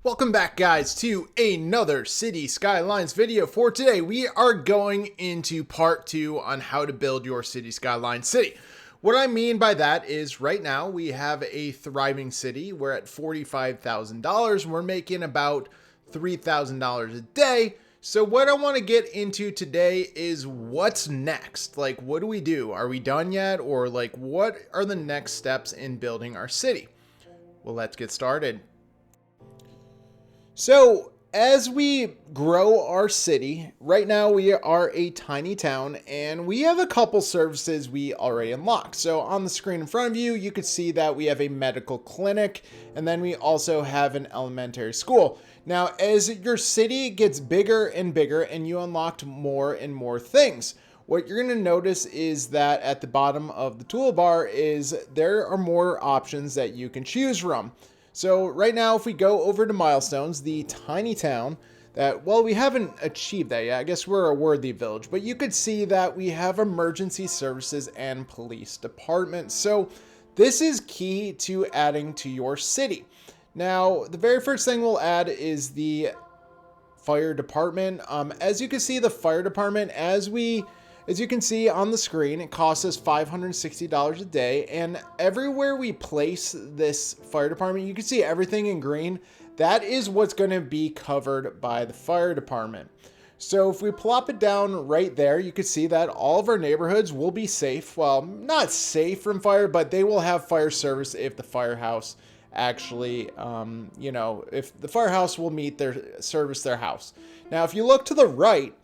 Welcome back, guys, to another City Skylines video. For today, we are going into part 2 on how to build your City Skyline city. What I mean by that is right now we have a thriving city. We're at $45,000. We're making about $3,000 a day. So what I want to get into today is what's next. Like, what do we do? Are we done yet? Or like, what are the next steps in building our city? Well, let's get started. So as we grow our city, right now we are a tiny town and we have a couple services we already unlocked. So on the screen in front of you, you could see that we have a medical clinic and then we also have an elementary school. Now, as your city gets bigger and bigger and you unlocked more and more things, what you're going to notice is that at the bottom of the toolbar is there are more options that you can choose from. So right now, if we go over to Milestones, the tiny town that, well, we haven't achieved that yet. I guess we're a worthy village, but you could see that we have emergency services and police departments. So this is key to adding to your city. Now, the very first thing we'll add is the fire department. As you can see, the fire department, as you can see on the screen, it costs us $560 a day. And everywhere we place this fire department, you can see everything in green. That is what's going to be covered by the fire department. So if we plop it down right there, you can see that all of our neighborhoods will be safe. Well, not safe from fire, but they will have fire service if the firehouse actually, if the firehouse will meet their service their house. Now, if you look to the right,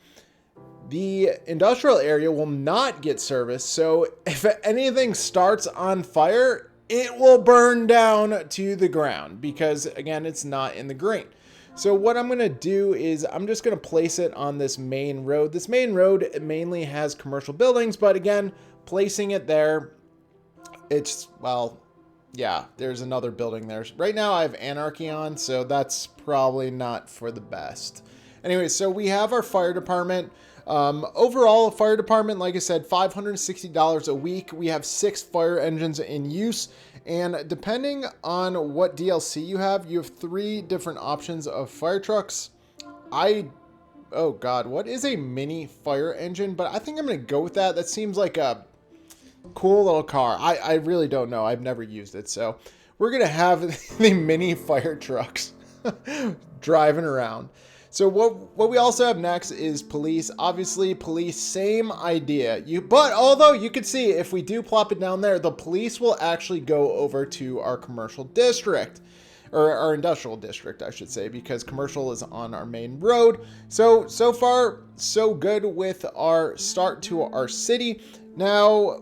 the industrial area will not get service, so if anything starts on fire, it will burn down to the ground because, again, it's not in the green. So what I'm going to do is I'm just going to place it on this main road. This main road mainly has commercial buildings, but again, placing it there, it's, well, yeah, there's another building there. Right now I have Anarchy on, so that's probably not for the best. Anyway, so we have our fire department. Overall, fire department, like I said, $560 a week. We have 6 fire engines in use, and depending on what DLC you have 3 different options of fire trucks. Oh God, what is a mini fire engine? But I think I'm going to go with that. That seems like a cool little car. I really don't know. I've never used it. So we're going to have the mini fire trucks driving around. So what we also have next is police. Obviously, police, same idea. But although you can see if we do plop it down there, the police will actually go over to our commercial district, or our industrial district, I should say, because commercial is on our main road. So far, so good with our start to our city. Now,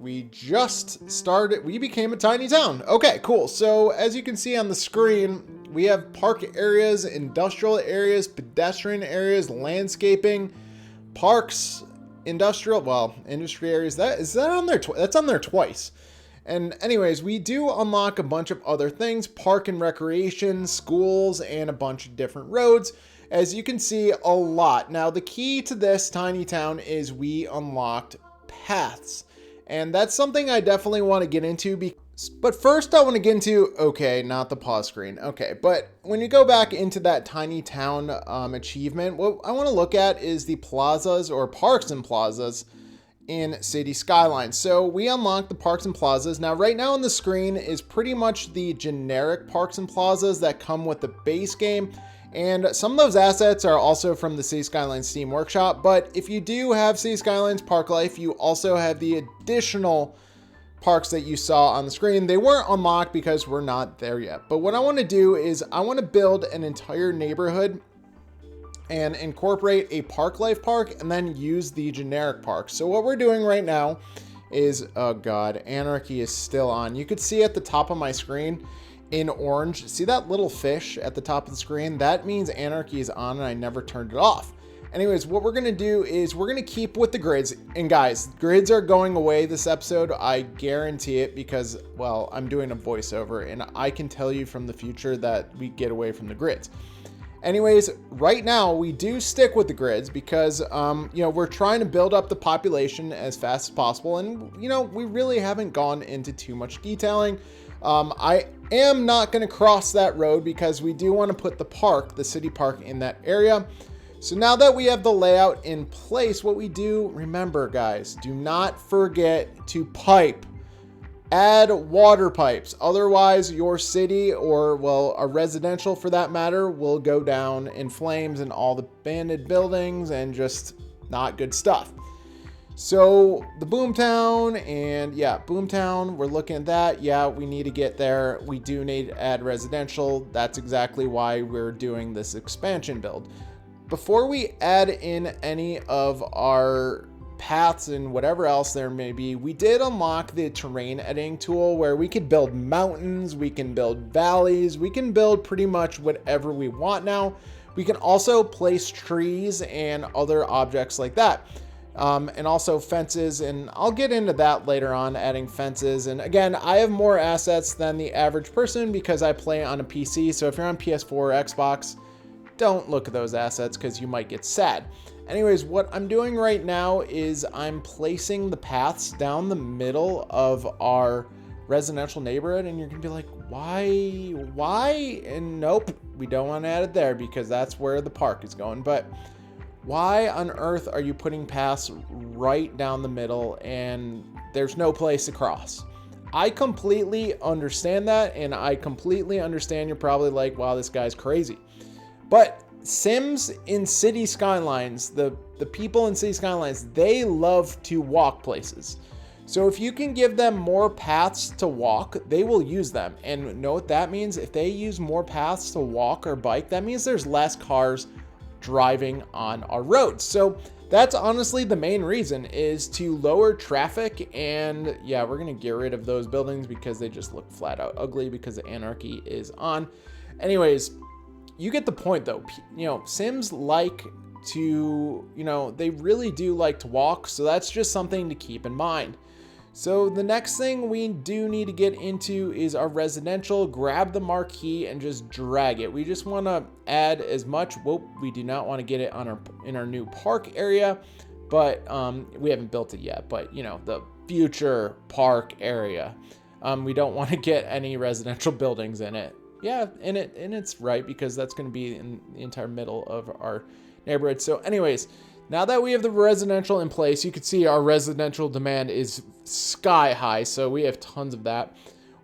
we just started, we became a tiny town. Okay, cool. So as you can see on the screen, we have park areas, industrial areas, pedestrian areas, landscaping, parks, industry areas. That's on there twice. And anyways, we do unlock a bunch of other things, park and recreation, schools, and a bunch of different roads. As you can see, a lot. Now, the key to this tiny town is we unlocked paths. And that's something I definitely want to get into. But first I want to get into, okay, not the pause screen. Okay, but when you go back into that tiny town achievement, what I want to look at is the plazas or parks and plazas in City Skylines. So we unlocked the parks and plazas. Now right now on the screen is pretty much the generic parks and plazas that come with the base game. And some of those assets are also from the City Skylines Steam Workshop. But if you do have City Skylines Park Life, you also have the additional parks that you saw on the screen. They weren't unlocked because we're not there yet. But what I want to do is I want to build an entire neighborhood and incorporate a Park Life park and then use the generic park. So what we're doing right now is, oh God, Anarchy is still on. You could see at the top of my screen in orange, see that little fish at the top of the screen? That means Anarchy is on and I never turned it off. Anyways, what we're going to do is we're going to keep with the grids. And guys, grids are going away this episode. I guarantee it because, well, I'm doing a voiceover and I can tell you from the future that we get away from the grids. Anyways, right now we do stick with the grids because, we're trying to build up the population as fast as possible. And, we really haven't gone into too much detailing. I am not going to cross that road because we do want to put the park, the city park, in that area. So now that we have the layout in place, what we do, remember guys, do not forget to pipe. Add water pipes. Otherwise, your city, or well, a residential for that matter, will go down in flames and all the abandoned buildings and just not good stuff. So the Boomtown, and yeah, Boomtown, we're looking at that. Yeah, we need to get there. We do need to add residential. That's exactly why we're doing this expansion build. Before we add in any of our paths and whatever else there may be, we did unlock the terrain editing tool where we could build mountains, we can build valleys, we can build pretty much whatever we want now. We can also place trees and other objects like that. And also fences, and I'll get into that later on, adding fences. And again, I have more assets than the average person because I play on a PC. So if you're on PS4 or Xbox, don't look at those assets because you might get sad. Anyways, what I'm doing right now is I'm placing the paths down the middle of our residential neighborhood, and you're gonna be like, why? And nope, we don't want to add it there because that's where the park is going. But why on earth are you putting paths right down the middle and there's no place to cross? I completely understand that, and I completely understand you're probably like, wow, this guy's crazy. But Sims in City Skylines, the people in City Skylines, they love to walk places. So if you can give them more paths to walk, they will use them. And know what that means? If they use more paths to walk or bike, that means there's less cars driving on our roads. So that's honestly the main reason, is to lower traffic. And yeah, we're gonna get rid of those buildings because they just look flat out ugly because the anarchy is on. Anyways, you get the point though. You know, Sims like to, you know, they really do like to walk. So that's just something to keep in mind. So the next thing we do need to get into is our residential. Grab the marquee and just drag it. We just want to add as much. Whoop, we do not want to get it on in our new park area, but we haven't built it yet. But you know, the future park area, we don't want to get any residential buildings in it. Yeah, and it's right because that's going to be in the entire middle of our neighborhood. So anyways, now that we have the residential in place, you can see our residential demand is sky high. So we have tons of that.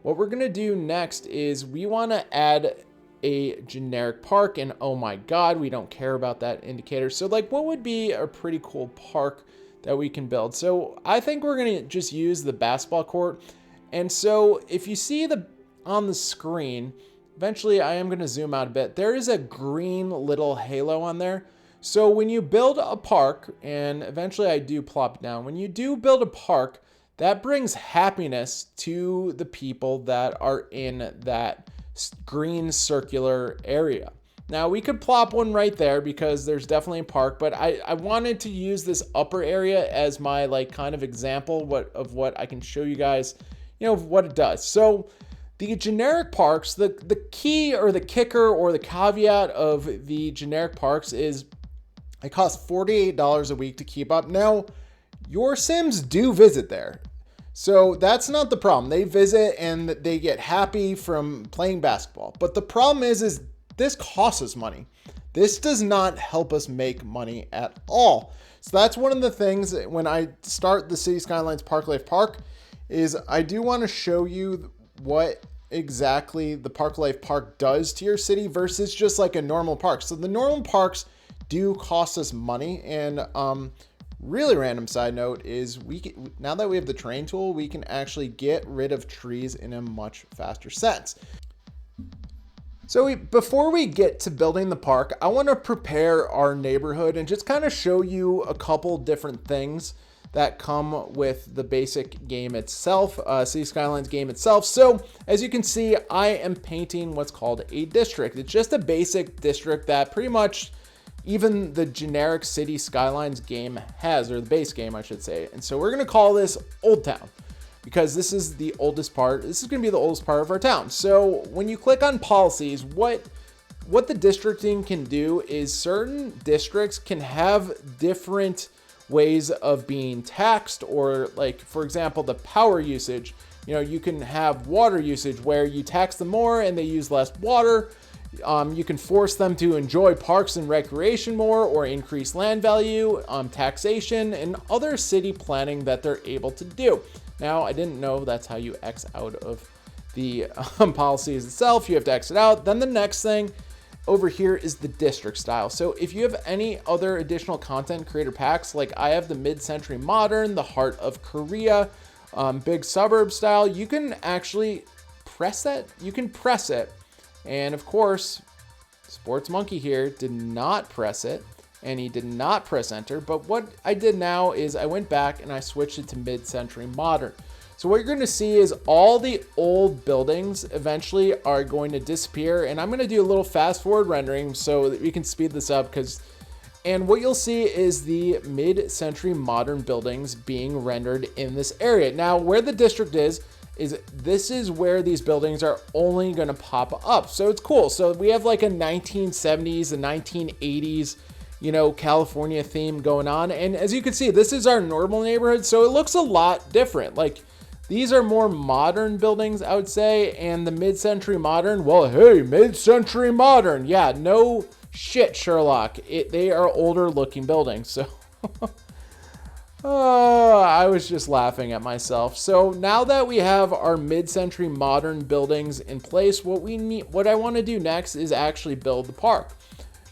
What we're going to do next is we want to add a generic park. And oh my God, we don't care about that indicator. So like, what would be a pretty cool park that we can build? So I think we're going to just use the basketball court. And so if you see on the screen, eventually I am going to zoom out a bit. There is a green little halo on there. So when you build a park, and eventually I do plop it down, when you do build a park, that brings happiness to the people that are in that green circular area. Now we could plop one right there because there's definitely a park, but I wanted to use this upper area as my like kind of example of what I can show you guys, you know, what it does. So the generic parks, the key or the kicker or the caveat of the generic parks is it costs $48 a week to keep up. Now, your Sims do visit there. So that's not the problem. They visit and they get happy from playing basketball. But the problem is this costs us money. This does not help us make money at all. So that's one of the things when I start the City Skylines Park Life Park is I do want to show you what exactly the Park Life Park does to your city versus just like a normal park. So the normal parks do cost us money, and really random side note is now that we have the terrain tool, we can actually get rid of trees in a much faster sense. So before we get to building the park, I want to prepare our neighborhood and just kind of show you a couple different things that come with the basic game itself, City Skylines game itself. So as you can see, I am painting what's called a district. It's just a basic district that pretty much even the generic City Skylines game has, or the base game, I should say. And so we're going to call this Old Town because this is the oldest part. This is going to be the oldest part of our town. So when you click on policies, what the districting can do is certain districts can have different ways of being taxed, or like, for example, the power usage. You know, you can have water usage where you tax them more and they use less water. You can force them to enjoy parks and recreation more, or increase land value, taxation, and other city planning that they're able to do. Now, I didn't know that's how you X out of the policies itself. You have to exit out. Then the next thing over here is the district style. So if you have any other additional content creator packs, like I have the mid-century modern, the heart of Korea, big suburb style, you can actually press that. You can press it. And of course, Sports Monkey here did not press it, and he did not press enter. But what I did now is I went back and I switched it to mid-century modern. So what you're going to see is all the old buildings eventually are going to disappear. And I'm going to do a little fast forward rendering so that we can speed this up, and what you'll see is the mid-century modern buildings being rendered in this area. Now, where the district is this is where these buildings are only going to pop up. So it's cool. So we have like a 1970s and 1980s, you know, California theme going on. And as you can see, this is our normal neighborhood. So it looks a lot different. Like, these are more modern buildings, I would say. And the mid-century modern, well, hey, mid-century modern. Yeah, no shit, Sherlock. They are older looking buildings. So I was just laughing at myself. So now that we have our mid-century modern buildings in place, what I want to do next is actually build the park.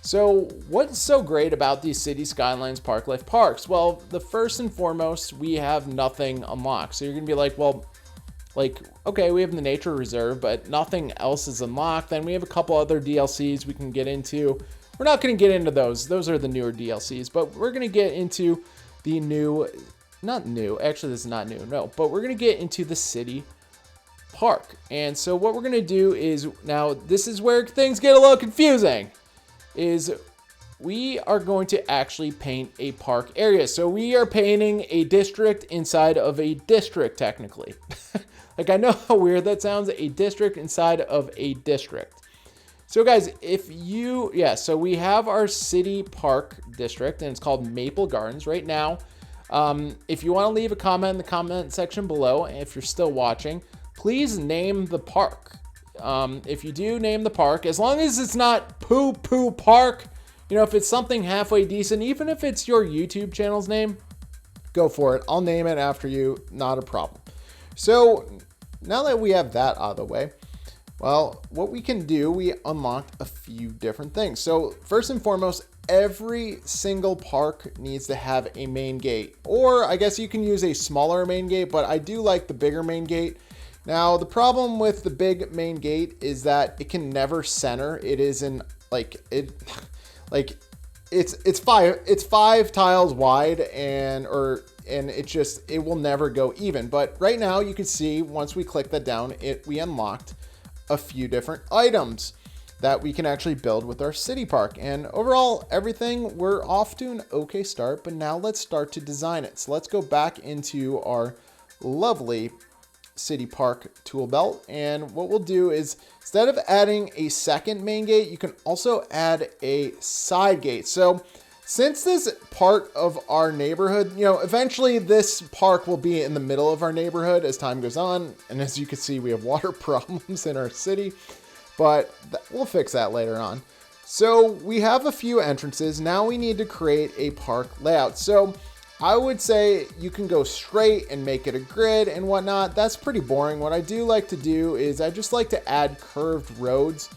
So what's so great about these Cities Skylines Park Life parks? Well, the first and foremost, we have nothing unlocked. So you're gonna be like, well, okay, we have the nature reserve, but nothing else is unlocked. Then we have a couple other DLCs we can get into. We're not gonna get into those. Those are the newer DLCs, but we're gonna get into the actually this is not new, no, but we're gonna get into the city park. And so what we're gonna do is, now this is where things get a little confusing, is we are going to actually paint a park area. So we are painting a district inside of a district, technically. Like, I know how weird that sounds, a district inside of a district. So guys, so we have our city park district, and it's called Maple Gardens right now. If you want to leave a comment in the comment section below, if you're still watching, please name the park. If you do name the park, as long as it's not Poo Poo Park, you know, if it's something halfway decent, even if it's your YouTube channel's name, go for it. I'll name it after you, not a problem. So now that we have that out of the way, well, what we can do, we unlocked a few different things. So first and foremost, every single park needs to have a main gate, or I guess you can use a smaller main gate, but I do like the bigger main gate. Now, the problem with the big main gate is that it can never center. It isn't it's five tiles wide, and it will never go even. But right now you can see, once we click that down, we unlocked a few different items that we can actually build with our city park. And overall, everything, we're off to an okay start, but now let's start to design it. So let's go back into our lovely city park tool belt. And what we'll do is, instead of adding a second main gate, you can also add a side gate. So since this part of our neighborhood, you know, eventually this park will be in the middle of our neighborhood as time goes on. And as you can see, we have water problems in our city, but we'll fix that later on. So we have a few entrances. Now we need to create a park layout. So I would say you can go straight and make it a grid and whatnot. That's pretty boring. What I do like to do is I just like to add curved roads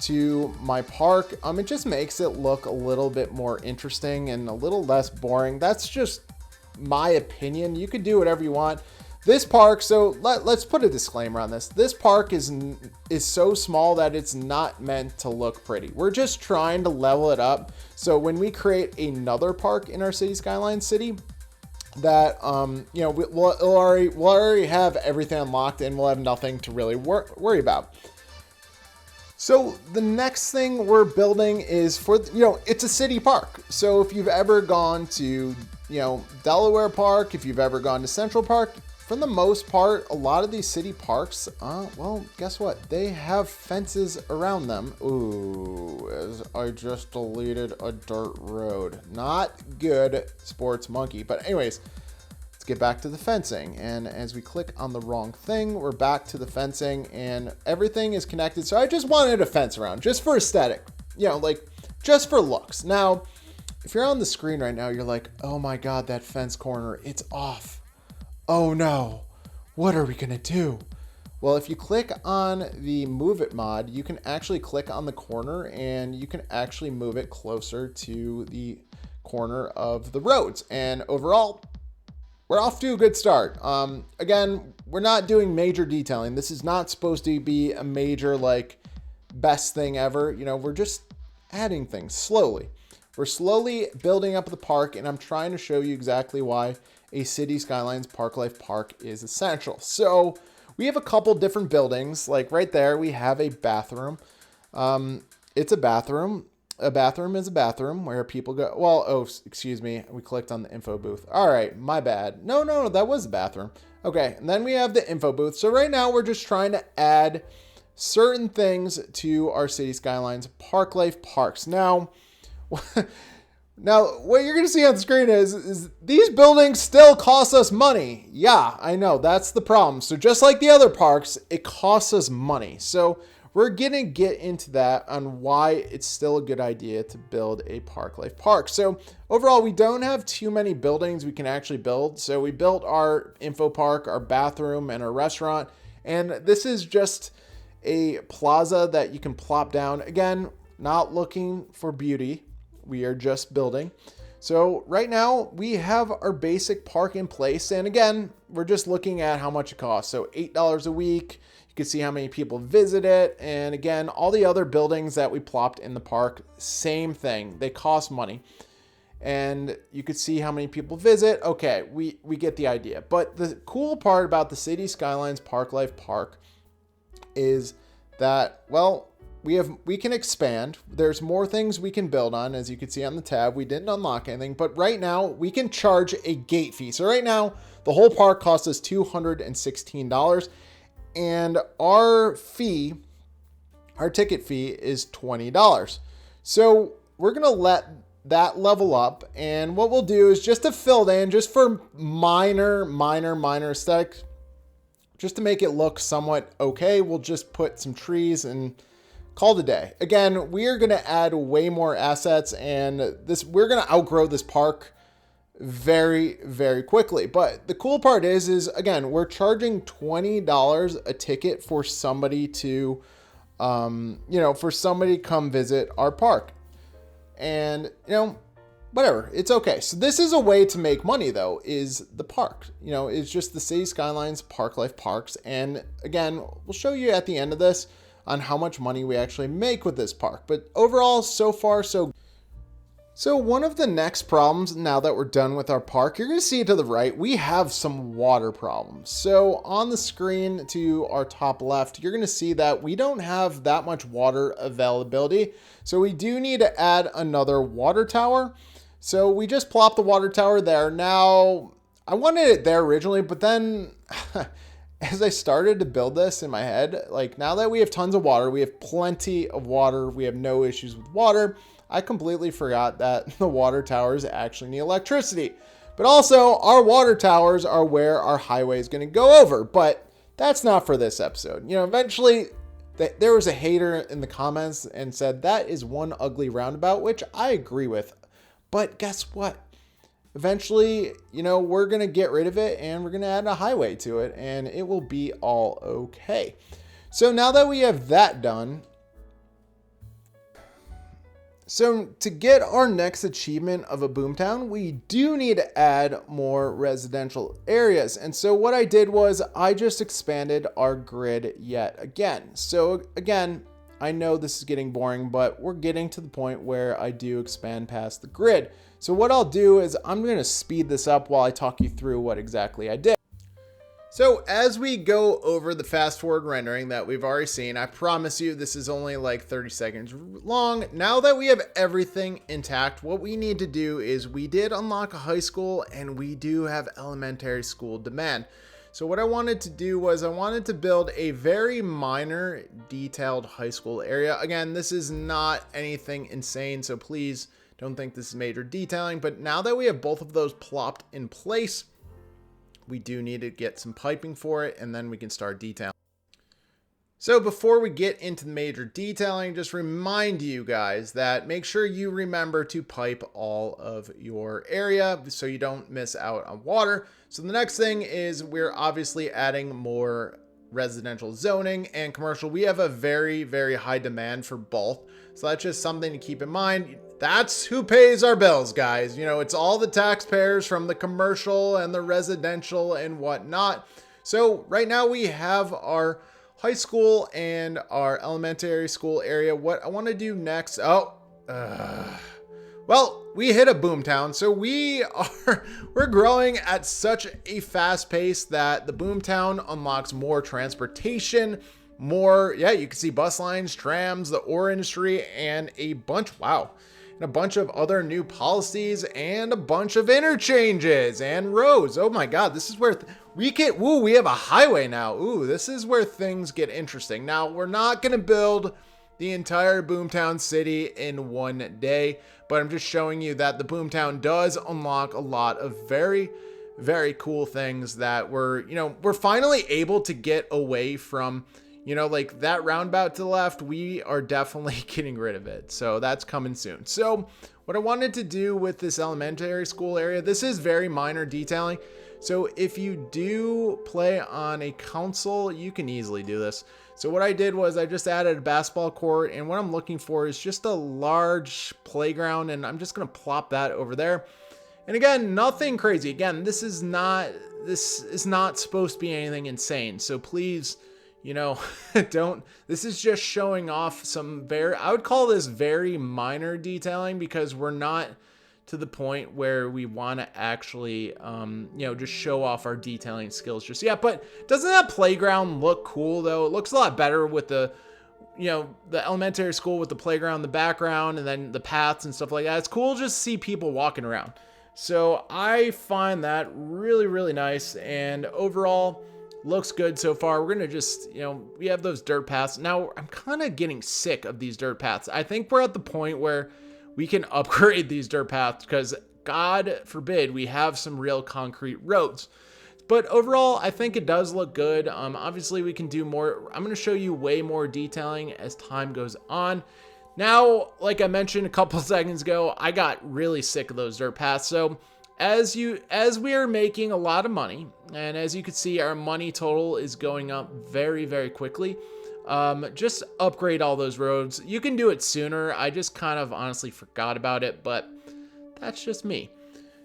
to my park. It just makes it look a little bit more interesting and a little less boring. That's just my opinion. You could do whatever you want. This park, so let's put a disclaimer on this. This park is so small that it's not meant to look pretty. We're just trying to level it up. So when we create another park in our Cities Skylines city, that you know, we'll already have everything unlocked, and we'll have nothing to really worry about. So the next thing we're building is it's a city park. So if you've ever gone to, Delaware Park, if you've ever gone to Central Park, for the most part, a lot of these city parks, well, guess what? They have fences around them. Ooh, as I just deleted a dirt road. Not good, Sports Monkey. But anyways, let's get back to the fencing. And as we click on the wrong thing, we're back to the fencing and everything is connected. So I just wanted a fence around just for aesthetic, like just for looks. Now, if you're on the screen right now, you're like, oh my God, that fence corner, it's off. Oh no, what are we gonna do? Well, if you click on the Move It mod, you can actually click on the corner and you can actually move it closer to the corner of the roads. And overall, we're off to a good start. Again, we're not doing major detailing. This is not supposed to be a major, best thing ever. We're just adding things slowly. We're slowly building up the park, and I'm trying to show you exactly why a Cities Skylines Park Life Park is essential. So we have a couple different buildings. Like right there, we have a bathroom. It's a bathroom. A bathroom is a bathroom where people go. Well, oh, excuse me. We clicked on the info booth. All right, my bad. No, that was a bathroom. Okay, and then we have the info booth. So right now we're just trying to add certain things to our City Skylines Park Life Parks. Now, what you're going to see on the screen is these buildings still cost us money. Yeah, I know. That's the problem. So just like the other parks, it costs us money. So we're going to get into that on why it's still a good idea to build a Park Life Park. So overall, we don't have too many buildings we can actually build. So we built our info park, our bathroom, and our restaurant. And this is just a plaza that you can plop down. Again, not looking for beauty. We are just building. So right now we have our basic park in place. And again, we're just looking at how much it costs. So $8 a week. You can see how many people visit it. And again, all the other buildings that we plopped in the park, same thing. They cost money. And you could see how many people visit. Okay, we get the idea. But the cool part about the City Skylines Park Life Park is that, well, we can expand. There's more things we can build on. As you can see on the tab, we didn't unlock anything, but right now we can charge a gate fee. So right now the whole park costs us $216 and our ticket fee is $20. So we're going to let that level up. And what we'll do is just to fill it in, just for minor aesthetics, just to make it look somewhat okay, we'll just put some trees and call it a day. Again, we are going to add way more assets, and we're going to outgrow this park very, very quickly. But the cool part is again, we're charging $20 a ticket for somebody to, for somebody to come visit our park. And, whatever, it's okay. So this is a way to make money though, is the park, it's just the City Skylines Park Life Parks. And again, we'll show you at the end of this on how much money we actually make with this park. But overall, so far, so one of the next problems now that we're done with our park, you're going to see to the right, we have some water problems. So on the screen to our top left, you're going to see that we don't have that much water availability. So we do need to add another water tower. So we just plopped the water tower there. Now, I wanted it there originally, but then as I started to build this in my head, now that we have tons of water, we have plenty of water, we have no issues with water, I completely forgot that the water towers actually need electricity. But also, our water towers are where our highway is going to go over. But that's not for this episode. Eventually, there was a hater in the comments and said that is one ugly roundabout, which I agree with. But guess what? Eventually, we're going to get rid of it and we're going to add a highway to it and it will be all okay. So now that we have that done, so to get our next achievement of a boomtown, we do need to add more residential areas. And so what I did was I just expanded our grid yet again. So again, I know this is getting boring, but we're getting to the point where I do expand past the grid. So what I'll do is I'm going to speed this up while I talk you through what exactly I did. So as we go over the fast forward rendering that we've already seen, I promise you this is only like 30 seconds long. Now that we have everything intact, what we need to do is we did unlock a high school and we do have elementary school demand. So what I wanted to do was I wanted to build a very minor detailed high school area. Again, this is not anything insane, so please don't think this is major detailing. But now that we have both of those plopped in place, we do need to get some piping for it, and then we can start detailing. So before we get into the major detailing, just remind you guys that make sure you remember to pipe all of your area so you don't miss out on water. So the next thing is we're obviously adding more residential zoning and commercial. We have a very, very high demand for both. So that's just something to keep in mind. That's who pays our bills, guys. You know, it's all the taxpayers from the commercial and the residential and whatnot. So right now we have our high school and our elementary school area. What I want to do next, well, we hit a boomtown, so we're growing at such a fast pace that the boomtown unlocks more transportation, more, yeah, you can see bus lines, trams, the ore industry, and a bunch, wow, and a bunch of other new policies and a bunch of interchanges and roads. Oh my God, this is where we have a highway now. Ooh, this is where things get interesting. Now, we're not going to build the entire boomtown city in one day, but I'm just showing you that the boomtown does unlock a lot of very, very cool things that we're finally able to get away from, like that roundabout to the left. We are definitely getting rid of it. So that's coming soon. So what I wanted to do with this elementary school area, this is very minor detailing. So if you do play on a console, you can easily do this. So what I did was I just added a basketball court, and what I'm looking for is just a large playground, and I'm just going to plop that over there. And again, nothing crazy. Again, this is not supposed to be anything insane. So please, this is just showing off some I would call this very minor detailing, because we're not to the point where we want to actually, just show off our detailing skills just yet. But doesn't that playground look cool though? It looks a lot better with the elementary school with the playground in the background and then the paths and stuff like that. It's cool just to see people walking around. So I find that really, really nice, and overall looks good so far. We're going to just, we have those dirt paths. Now I'm kind of getting sick of these dirt paths. I think we're at the point where we can upgrade these dirt paths, because God forbid we have some real concrete roads. But overall, I think it does look good. Obviously we can do more. I'm going to show you way more detailing as time goes on. Now, like I mentioned a couple seconds ago, I got really sick of those dirt paths. So as we are making a lot of money, and as you can see, our money total is going up very, very quickly. Just upgrade all those roads. You can do it sooner. I just kind of honestly forgot about it, but that's just me.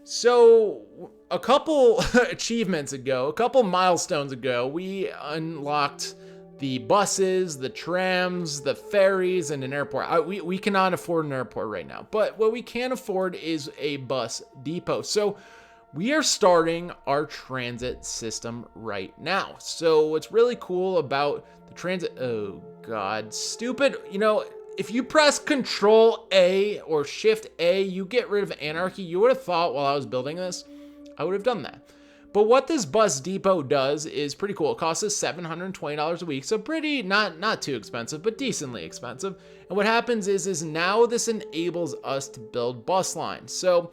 So a couple achievements ago, a couple milestones ago, we unlocked the buses, the trams, the ferries, and an airport. We cannot afford an airport right now, but what we can afford is a bus depot. So we are starting our transit system right now. So what's really cool about the transit, oh God, stupid, if you press Control A or Shift A, you get rid of anarchy. You would have thought while I was building this, I would have done that. But what this bus depot does is pretty cool. It costs us $720 a week, so pretty, not too expensive, but decently expensive. And what happens is now this enables us to build bus lines. So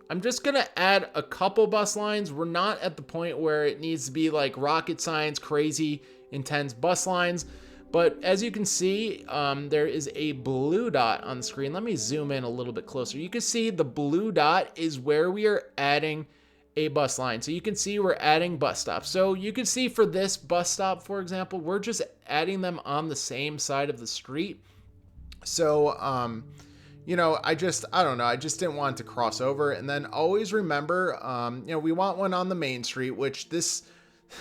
I'm just gonna add a couple bus lines. We're not at the point where it needs to be like rocket science, crazy, intense bus lines. But as you can see, there is a blue dot on the screen. Let me zoom in a little bit closer. You can see the blue dot is where we are adding a bus line. So you can see we're adding bus stops. So you can see for this bus stop, for example, we're just adding them on the same side of the street. So, I don't know. I just didn't want it to cross over. And then always remember, we want one on the main street, which this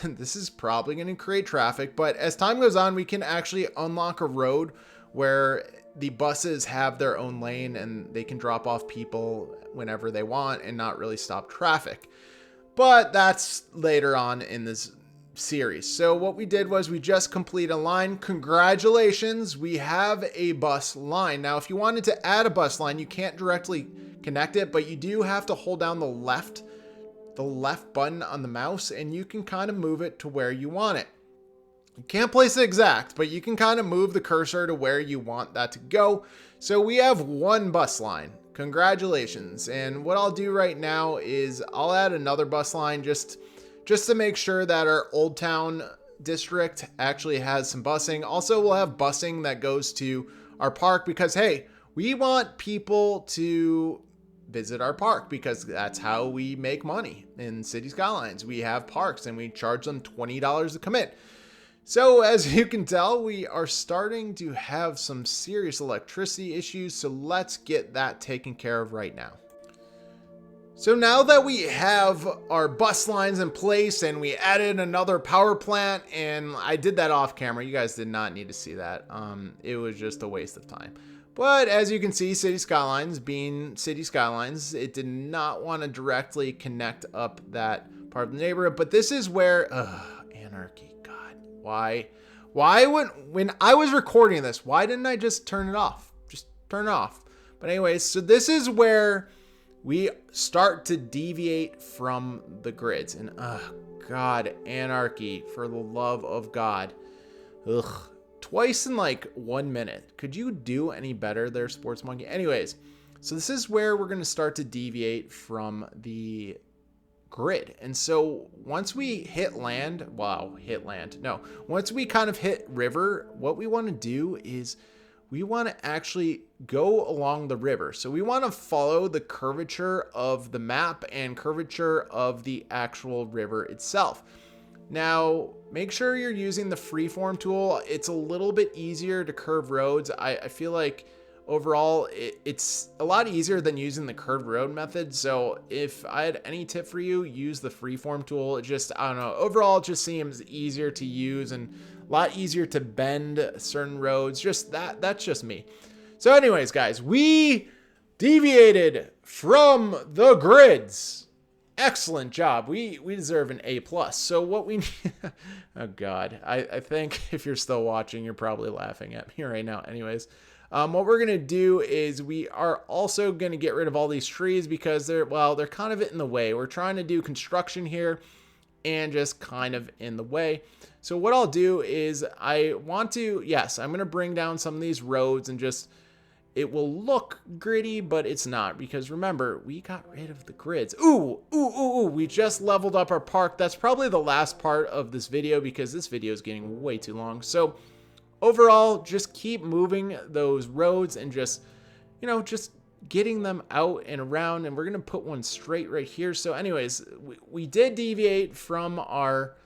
is probably going to create traffic. But as time goes on, we can actually unlock a road where the buses have their own lane and they can drop off people whenever they want and not really stop traffic. But that's later on in this series. So what we did was we just completed a line. Congratulations, we have a bus line. Now, if you wanted to add a bus line, you can't directly connect it, but you do have to hold down the left button on the mouse, and you can kind of move it to where you want it. You can't place it exact, but you can kind of move the cursor to where you want that to go. So we have one bus line. Congratulations. And what I'll do right now is I'll add another bus line just just to make sure that our Old Town district actually has some busing. Also, we'll have busing that goes to our park because, hey, we want people to visit our park because that's how we make money in City Skylines. We have parks and we charge them $20 to come in. So as you can tell, we are starting to have some serious electricity issues. So let's get that taken care of right now. So now that we have our bus lines in place and we added another power plant, and I did that off camera. You guys did not need to see that. It was just a waste of time. But as you can see, City Skylines being City Skylines, it did not want to directly connect up that part of the neighborhood. But this is where, anarchy, God, why when I was recording this, why didn't I just turn it off? Just turn it off. But anyways, so this is where we start to deviate from the grids. And, God, anarchy, for the love of God. Ugh. Twice in like 1 minute. Could you do any better there, Sports Monkey? Anyways, so this is where we're going to start to deviate from the grid. And so once we hit land, once we kind of hit river, what we want to do is we want to actually go along the river. So we want to follow the curvature of the map and curvature of the actual river itself. Now, make sure you're using the freeform tool. It's a little bit easier to curve roads. I feel like overall it's a lot easier than using the curved road method. So if I had any tip for you, use the freeform tool. It just, I don't know, overall it just seems easier to use and a lot easier to bend certain roads. Just that's just me. So anyways, guys, we deviated from the grids. Excellent job. We deserve an A+. So what we oh God, I think if you're still watching, you're probably laughing at me right now. Anyways, what we're going to do is we are also going to get rid of all these trees because they're kind of in the way. We're trying to do construction here and just kind of in the way. So what I'll do is I'm going to bring down some of these roads and just, it will look gritty, but it's not because remember, we got rid of the grids. Ooh, we just leveled up our park. That's probably the last part of this video because this video is getting way too long. So overall, just keep moving those roads and just getting them out and around. And we're going to put one straight right here. So anyways, we did deviate from our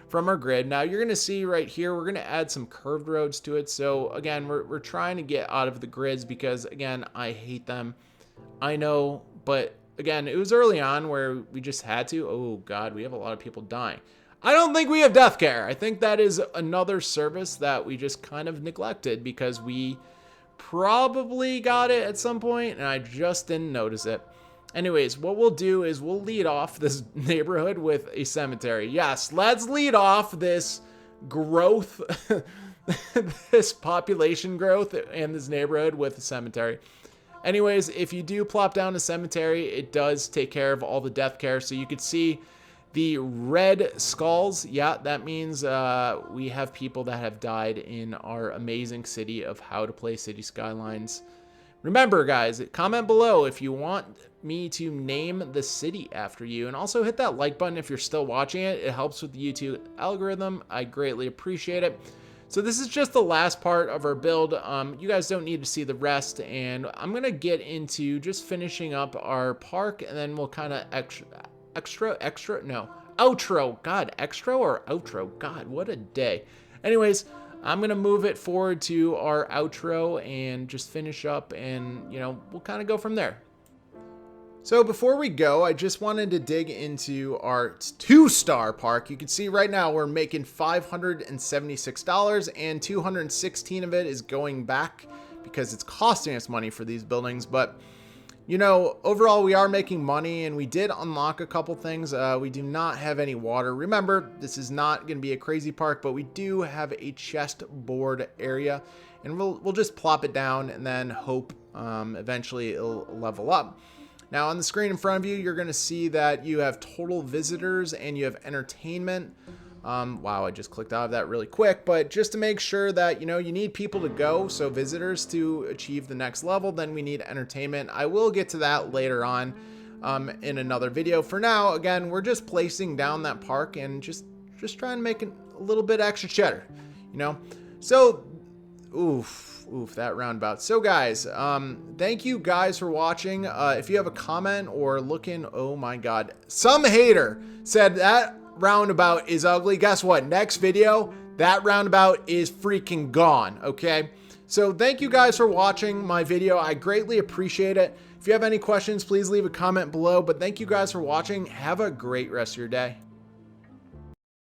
from our grid. Now you're going to see right here, we're going to add some curved roads to it. So again, we're trying to get out of the grids because again, I hate them. I know, but again, it was early on where we just had to. Oh God, we have a lot of people dying. I don't think we have death care. I think that is another service that we just kind of neglected because we probably got it at some point and I just didn't notice it. Anyways, what we'll do is we'll lead off this neighborhood with a cemetery. Yes, let's lead off this growth, this population growth in this neighborhood with a cemetery. Anyways, if you do plop down a cemetery, it does take care of all the death care. So you could see the red skulls. Yeah, that means we have people that have died in our amazing city of how to play City Skylines. Remember, guys, comment below if you want me to name the city after you. And also hit that like button if you're still watching it. It helps with the YouTube algorithm. I greatly appreciate it. So this is just the last part of our build. You guys don't need to see the rest. And I'm going to get into just finishing up our park. And then we'll kind of outro. God, extra or outro? God, what a day. Anyways, I'm going to move it forward to our outro and just finish up and, we'll kind of go from there. So before we go, I just wanted to dig into our 2-star park. You can see right now we're making $576 and $216 of it is going back because it's costing us money for these buildings. But overall, we are making money and we did unlock a couple things. We do not have any water. Remember, this is not going to be a crazy park, but we do have a chessboard area and we'll just plop it down and then hope eventually it'll level up. Now on the screen in front of you, you're going to see that you have total visitors and you have entertainment. Wow, I just clicked out of that really quick, but just to make sure that, you need people to go, so visitors to achieve the next level, then we need entertainment. I will get to that later on. in another video. For now, again, we're just placing down that park and just trying to make it a little bit extra cheddar, you know? So, oof, that roundabout. So guys, thank you guys for watching. If you have a comment or oh my God, some hater said that roundabout is ugly. Guess what? Next video, that roundabout is freaking gone, okay? So thank you guys for watching my video. I greatly appreciate it. If you have any questions, please leave a comment below. But thank you guys for watching. Have a great rest of your day.